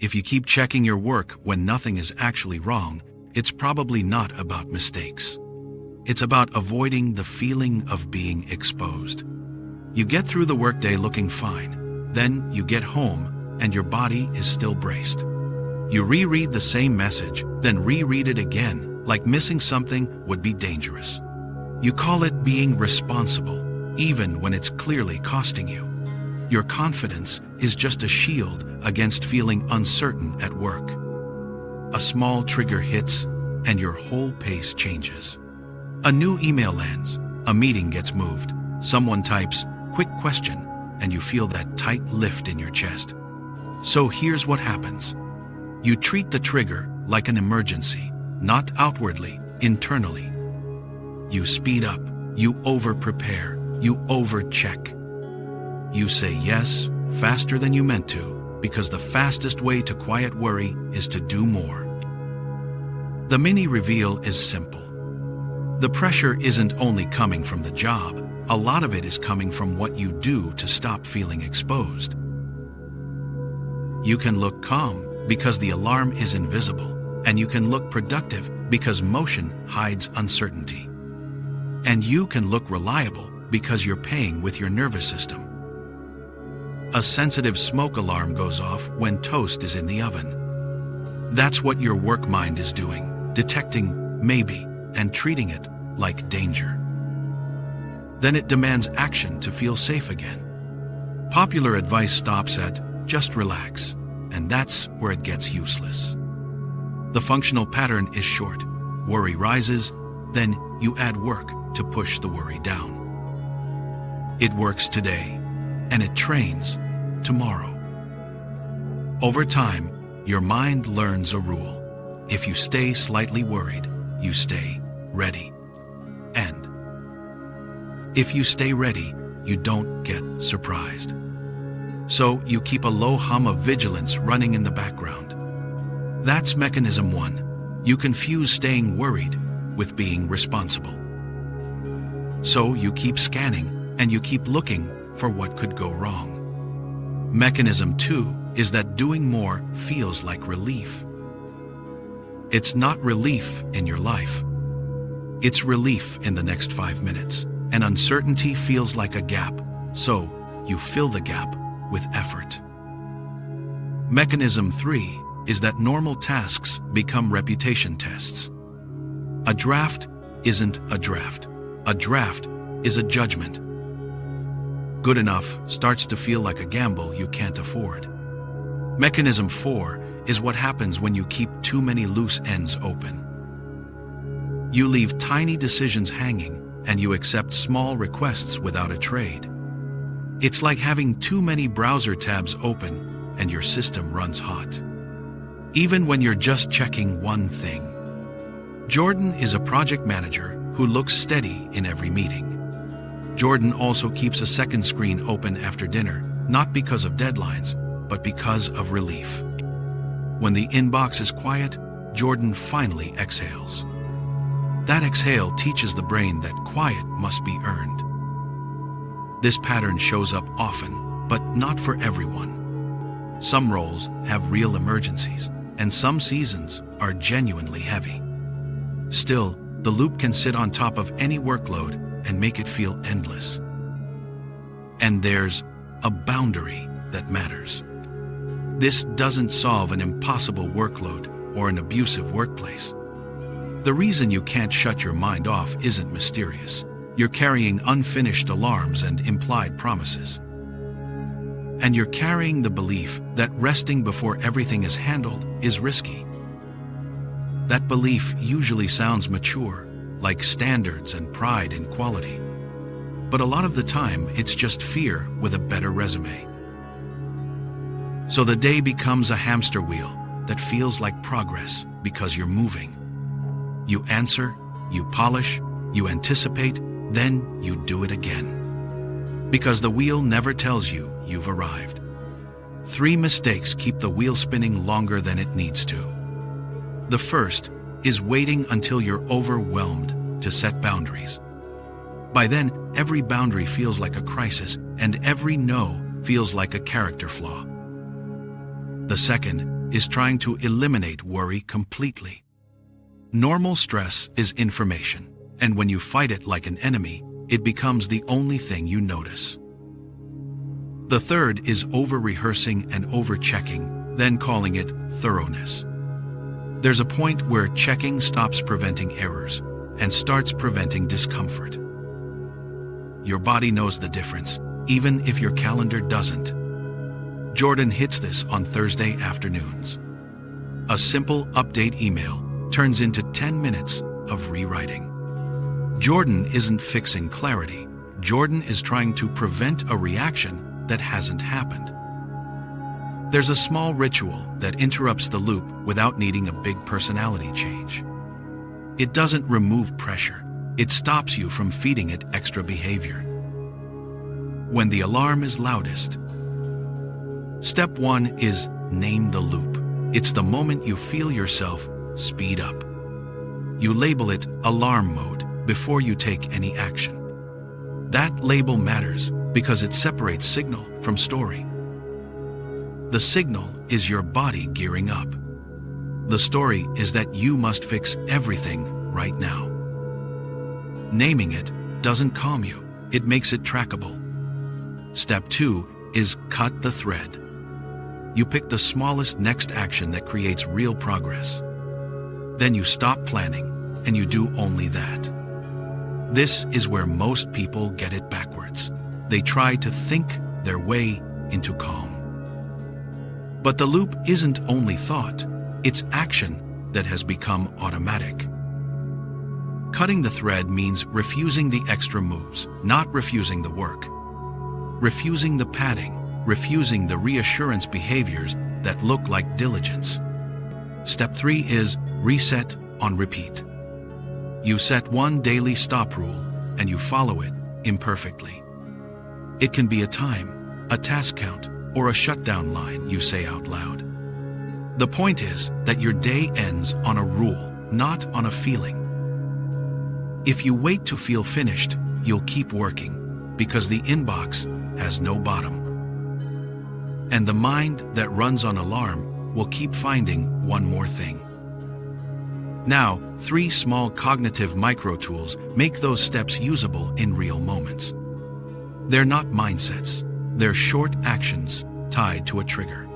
If you keep checking your work when nothing is actually wrong, it's probably not about mistakes. It's about avoiding the feeling of being exposed. You get through the workday looking fine. Then you get home and your body is still braced. You reread the same message, then reread it again, like missing something would be dangerous. You call it being responsible, even when it's clearly costing you. Your confidence is just a shield against feeling uncertain at work. A small trigger hits, and your whole pace changes. A new email lands, a meeting gets moved, someone types, "quick question," and you feel that tight lift in your chest. So here's what happens. You treat the trigger like an emergency, not outwardly, internally. You speed up, you over-prepare, you over-check. You say yes faster than you meant to, because the fastest way to quiet worry is to do more. The mini reveal is simple. The pressure isn't only coming from the job, a lot of it is coming from what you do to stop feeling exposed. You can look calm because the alarm is invisible, and you can look productive because motion hides uncertainty. And you can look reliable because you're paying with your nervous system. A sensitive smoke alarm goes off when toast is in the oven. That's what your work mind is doing, detecting maybe and treating it like danger. Then it demands action to feel safe again. Popular advice stops at just relax, and that's where it gets useless. The functional pattern is short. Worry rises, then you add work to push the worry down. It works today, and it trains tomorrow. Over time, your mind learns a rule. If you stay slightly worried, you stay ready. And if you stay ready, you don't get surprised. So you keep a low hum of vigilance running in the background. That's mechanism 1. You confuse staying worried with being responsible. So you keep scanning and you keep looking for what could go wrong. Mechanism 2 is that doing more feels like relief. It's not relief in your life. It's relief in the next 5 minutes, and uncertainty feels like a gap, so you fill the gap with effort. Mechanism 3 is that normal tasks become reputation tests. A draft isn't a draft. A draft is a judgment. Good enough starts to feel like a gamble you can't afford. Mechanism 4 is what happens when you keep too many loose ends open. You leave tiny decisions hanging and you accept small requests without a trade. It's like having too many browser tabs open and your system runs hot. Even when you're just checking one thing. Jordan is a project manager who looks steady in every meeting. Jordan also keeps a second screen open after dinner, not because of deadlines, but because of relief. When the inbox is quiet, Jordan finally exhales. That exhale teaches the brain that quiet must be earned. This pattern shows up often, but not for everyone. Some roles have real emergencies, and some seasons are genuinely heavy. Still, the loop can sit on top of any workload and make it feel endless. And there's a boundary that matters. This doesn't solve an impossible workload or an abusive workplace. The reason you can't shut your mind off isn't mysterious. You're carrying unfinished alarms and implied promises. And you're carrying the belief that resting before everything is handled is risky. That belief usually sounds mature, like standards and pride in quality. But a lot of the time, it's just fear with a better resume. So the day becomes a hamster wheel that feels like progress because you're moving. You answer, you polish, you anticipate, then you do it again. Because the wheel never tells you you've arrived. 3 mistakes keep the wheel spinning longer than it needs to. The first is waiting until you're overwhelmed to set boundaries. By then, every boundary feels like a crisis, and every no feels like a character flaw. The second is trying to eliminate worry completely. Normal stress is information, and when you fight it like an enemy, it becomes the only thing you notice. The third is over-rehearsing and over-checking, then calling it thoroughness. There's a point where checking stops preventing errors and starts preventing discomfort. Your body knows the difference, even if your calendar doesn't. Jordan hits this on Thursday afternoons. A simple update email turns into 10 minutes of rewriting. Jordan isn't fixing clarity. Jordan is trying to prevent a reaction that hasn't happened. There's a small ritual that interrupts the loop without needing a big personality change. It doesn't remove pressure. It stops you from feeding it extra behavior. When the alarm is loudest, step 1 is name the loop. It's the moment you feel yourself speed up. You label it alarm mode before you take any action. That label matters because it separates signal from story. The signal is your body gearing up. The story is that you must fix everything right now. Naming it doesn't calm you, it makes it trackable. Step 2 is cut the thread. You pick the smallest next action that creates real progress. Then you stop planning and you do only that. This is where most people get it backwards. They try to think their way into calm. But the loop isn't only thought, it's action that has become automatic. Cutting the thread means refusing the extra moves, not refusing the work. Refusing the padding, refusing the reassurance behaviors that look like diligence. Step 3 is reset on repeat. You set one daily stop rule and you follow it imperfectly. It can be a time, a task count, or a shutdown line you say out loud. The point is that your day ends on a rule, not on a feeling. If you wait to feel finished, you'll keep working because the inbox has no bottom. And the mind that runs on alarm will keep finding one more thing. Now, 3 small cognitive micro-tools make those steps usable in real moments. They're not mindsets, they're short actions tied to a trigger.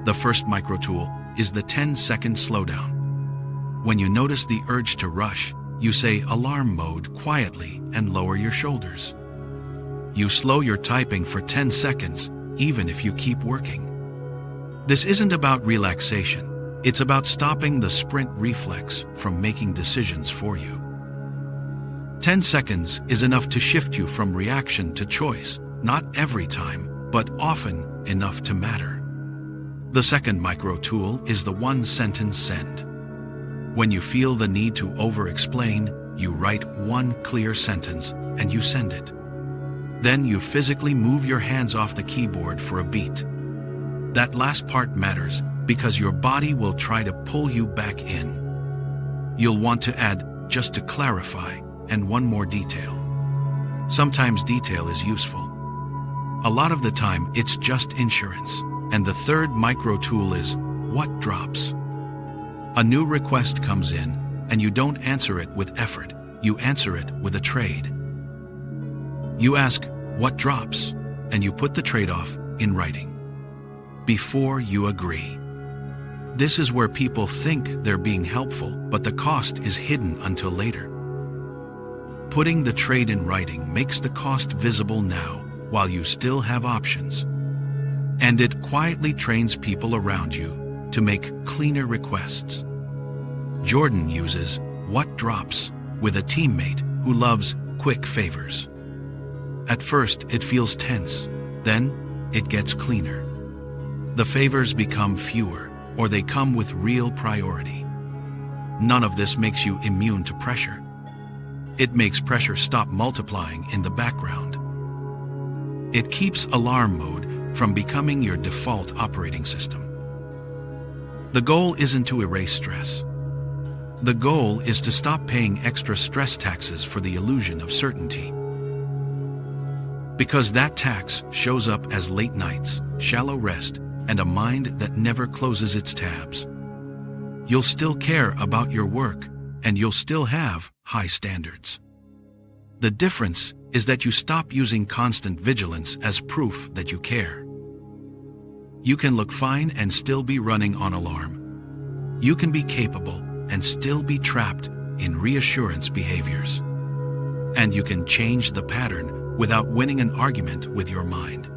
The first micro-tool is the 10-second slowdown. When you notice the urge to rush, you say alarm mode quietly and lower your shoulders. You slow your typing for 10 seconds, even if you keep working. This isn't about relaxation. It's about stopping the sprint reflex from making decisions for you. 10 seconds is enough to shift you from reaction to choice, not every time, but often enough to matter. The second micro tool is the 1-sentence send. When you feel the need to over-explain, you write one clear sentence and you send it. Then you physically move your hands off the keyboard for a beat. That last part matters because your body will try to pull you back in. You'll want to add just to clarify and one more detail. Sometimes detail is useful. A lot of the time it's just insurance. And the third micro tool is what drops. A new request comes in and you don't answer it with effort, you answer it with a trade. You ask what drops and you put the trade-off in writing before you agree. This is where people think they're being helpful, but the cost is hidden until later. Putting the trade in writing makes the cost visible now while you still have options. And it quietly trains people around you to make cleaner requests. Jordan uses what drops with a teammate who loves quick favors. At first, it feels tense. Then, it gets cleaner. The favors become fewer, or they come with real priority. None of this makes you immune to pressure. It makes pressure stop multiplying in the background. It keeps alarm mode from becoming your default operating system. The goal isn't to erase stress. The goal is to stop paying extra stress taxes for the illusion of certainty. Because that tax shows up as late nights, shallow rest, and a mind that never closes its tabs. You'll still care about your work, and you'll still have high standards. The difference is that you stop using constant vigilance as proof that you care. You can look fine and still be running on alarm. You can be capable and still be trapped in reassurance behaviors. And you can change the pattern without winning an argument with your mind.